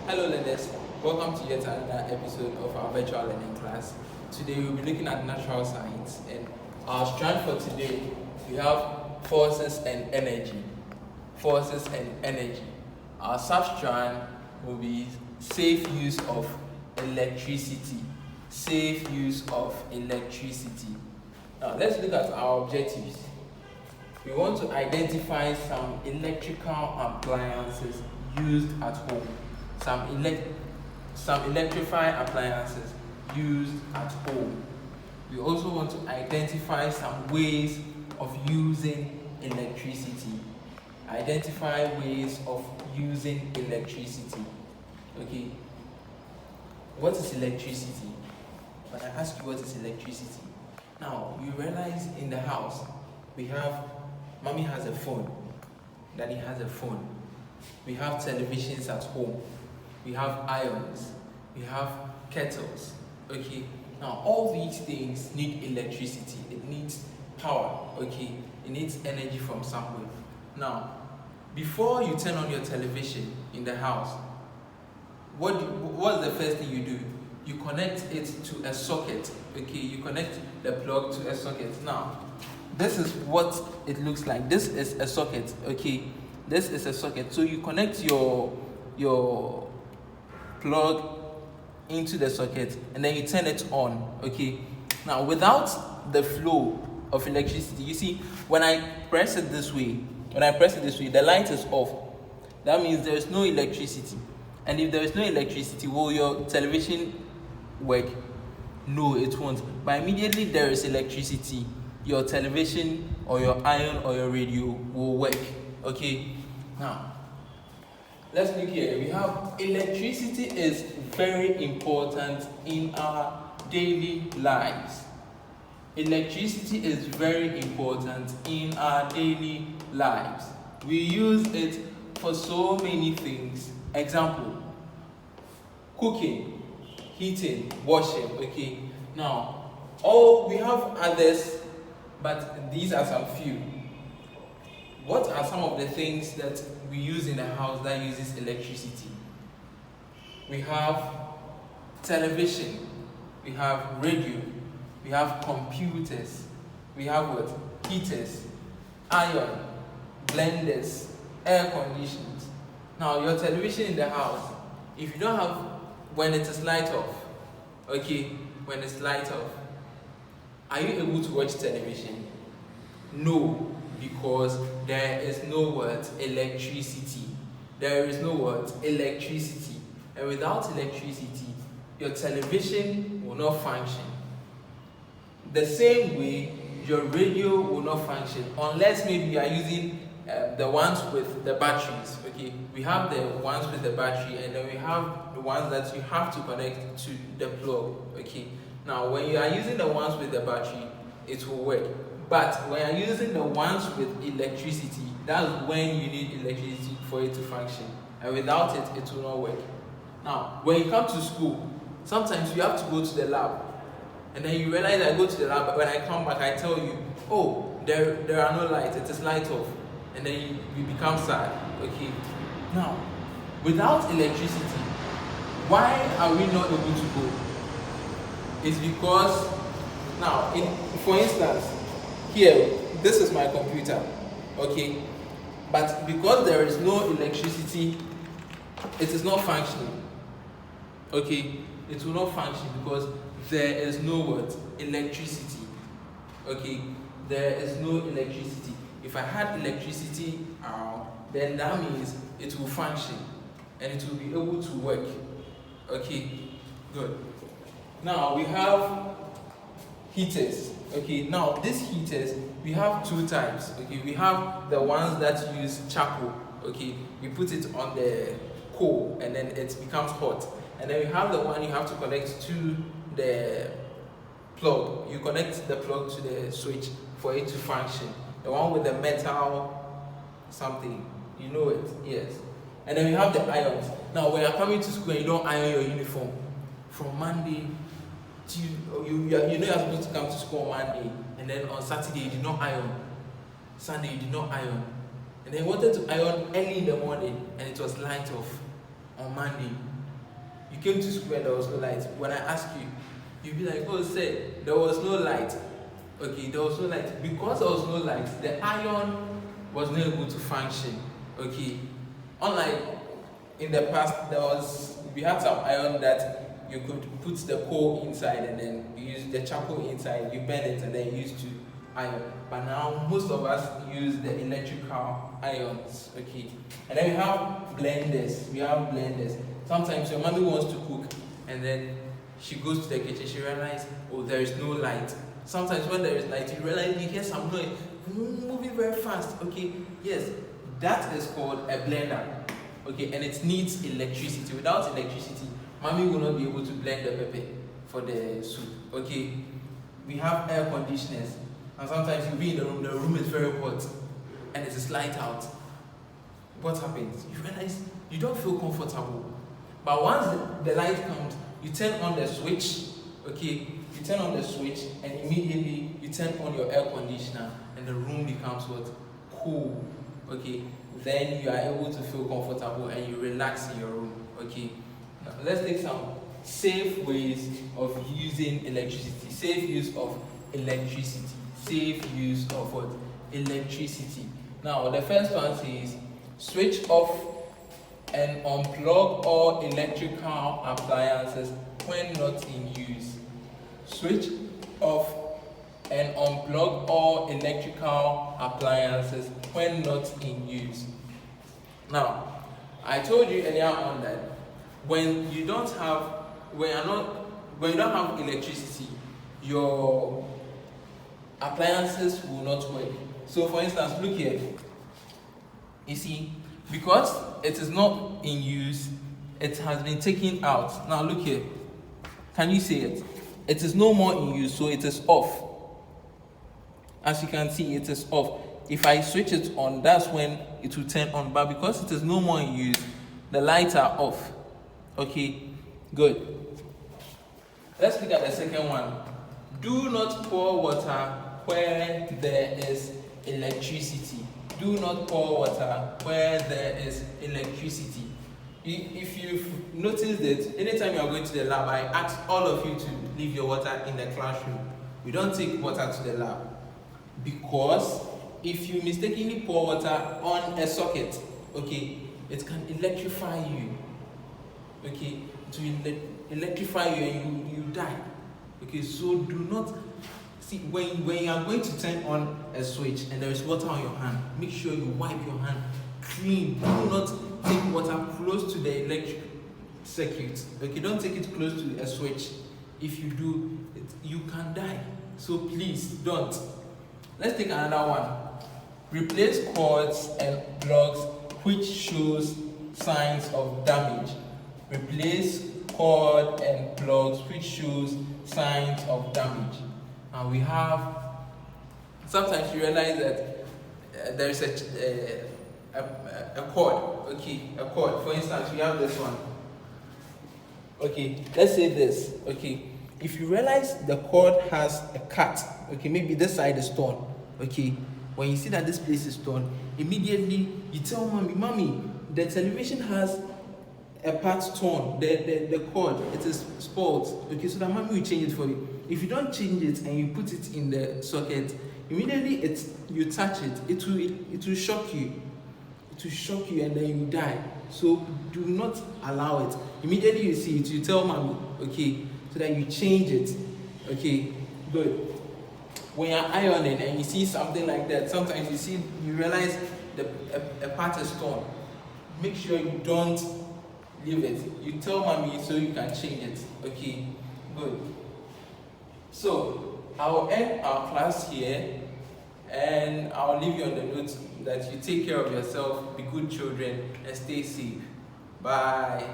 Hello learners, welcome to yet another episode of our virtual learning class. Today we'll be looking at natural science, and our strand for today we have forces and energy. Forces and energy. Our sub-strand will be safe use of electricity. Safe use of electricity. Now let's look at our objectives. We want to identify some electrical appliances used at home. Some electrifying appliances used at home. We also want to identify some ways of using electricity. Identify ways of using electricity. Okay. What is electricity? When I ask you what is electricity, now you realize in the house we have mommy has a phone, daddy has a phone, we have televisions at home, we have irons, we have kettles. Okay, now all these things need electricity, it needs power. Okay, it needs energy from somewhere. Now before you turn on your television in the house, what's the first thing you do? You connect it to a socket. Okay, you connect the plug to a socket. Now this is what it looks like. This is a socket. Okay, this is a socket. So you connect your plug into the socket and then you turn it on. Okay, now without the flow of electricity, you see, when I press it this way, the light is off. That means there is no electricity. And if there is no electricity, will your television work? No, it won't. But immediately there is electricity, your television or your iron or your radio will work. Okay, now let's look here. We have electricity is very important in our daily lives. Electricity is very important in our daily lives. We use it for so many things. Example: cooking, heating, washing. Okay, now we have others, but these are some few. What are some of the things that we use in the house that uses electricity? We have television, we have radio, we have computers, we have what? Heaters, iron, blenders, air conditioners. Now your television in the house, if you don't have, when it is light off, okay, when it's light off, are you able to watch television? No, because there is no what? Electricity. There is no what? Electricity. And without electricity, your television will not function. The same way, your radio will not function unless maybe you are using the ones with the batteries. Okay, we have the ones with the battery, and then we have the ones that you have to connect to the plug. Okay, now when you are using the ones with the battery, it will work. But when you are using the ones with electricity, that's when you need electricity for it to function, and without it, it will not work. Now when you come to school, sometimes you have to go to the lab, and then you realize I go to the lab, but when I come back I tell you, oh, there are no lights, it is light off, and then you become sad. Okay, now without electricity, why are we not able to go? It's because now, for instance, here, this is my computer. Okay, but because there is no electricity, it is not functioning. Okay, it will not function because there is no what? Electricity. Okay, there is no electricity. If I had electricity around, then that means it will function and it will be able to work. Okay, good. Now we have heaters. Okay, now these heaters, we have two types. Okay, we have the ones that use charcoal. Okay, we put it on the coal and then it becomes hot. And then we have the one you have to connect to the plug. You connect the plug to the switch for it to function. The one with the metal something, you know it, yes. And then we have the irons. Now when you're coming to school and you don't iron your uniform, from Monday to you know you're supposed to come to school on Monday, and then on Saturday you did not iron, Sunday you did not iron, and then you wanted to iron early in the morning and it was light off. on Monday. You came to school and there was no light. When I ask you, you'll be like, oh, say, there was no light. Okay, there was no light. Because there was no light, the iron was not able to function. Okay, unlike in the past, we had some iron that you could put the coal inside and then you use the charcoal inside, you burn it and then you use to iron. But now most of us use the electrical irons. Okay, and then we have blenders. Sometimes your mommy wants to cook and then she goes to the kitchen, she realizes, oh, there is no light. Sometimes when there is light, you realize you hear some noise moving very fast. Okay, yes, that is called a blender. Okay, and it needs electricity. Without electricity, mommy will not be able to blend the pepper for the soup. Okay, we have air conditioners, and sometimes you'll be in the room is very hot, and it is light out. What happens? You realize you don't feel comfortable. But once the light comes, you turn on the switch. Okay, you turn on the switch, and immediately you turn on your air conditioner, and the room becomes what? Cool. Okay, then you are able to feel comfortable and you relax in your room. Okay, now let's take some safe ways of using electricity. Safe use of electricity. Safe use of what? Electricity. Now the first one says switch off and unplug all electrical appliances when not in use. Switch off and unplug all electrical appliances when not in use. Now, I told you earlier on that when you don't have electricity, your appliances will not work. So for instance, look here. You see, because it is not in use, it has been taken out. Now look here. Can you see it? It is no more in use, so it is off. As you can see, it is off. If I switch it on, that's when it will turn on. But because it is no more in use, the lights are off. Okay, good. Let's look at the second one. Do not pour water where there is electricity. Do not pour water where there is electricity. If you've noticed it, anytime you are going to the lab, I ask all of you to leave your water in the classroom. We don't take water to the lab. Because if you mistakenly pour water on a socket, okay, it can electrify you. Okay, to electrify you and you die. Okay, so do not see when you are going to turn on a switch and there is water on your hand, make sure you wipe your hand clean. Do not take water close to the electric circuit. Okay, don't take it close to a switch. If you do, you can die. So please don't. Let's take another one. Replace cords and plugs which shows signs of damage. Replace cord and plugs which shows signs of damage. And we have, sometimes you realize that there is a cord. Okay, a cord. For instance, we have this one. Okay, let's say this. Okay, if you realize the cord has a cut, okay, maybe this side is torn. Okay, when you see that this place is torn, immediately you tell mommy, the television has a part torn, the cord, it is spoiled. Okay, so that mommy will change it for you. If you don't change it and you put it in the socket, immediately you touch it, it will shock you. It will shock you and then you die. So do not allow it. Immediately you see it, you tell mommy, okay, so that you change it. Okay, good. When you're ironing and you see something like that, sometimes you realize a part is torn. Make sure you don't leave it. You tell mommy so you can change it. Okay, good. So I'll end our class here and I'll leave you on the note that you take care of yourself, be good children, and stay safe. Bye.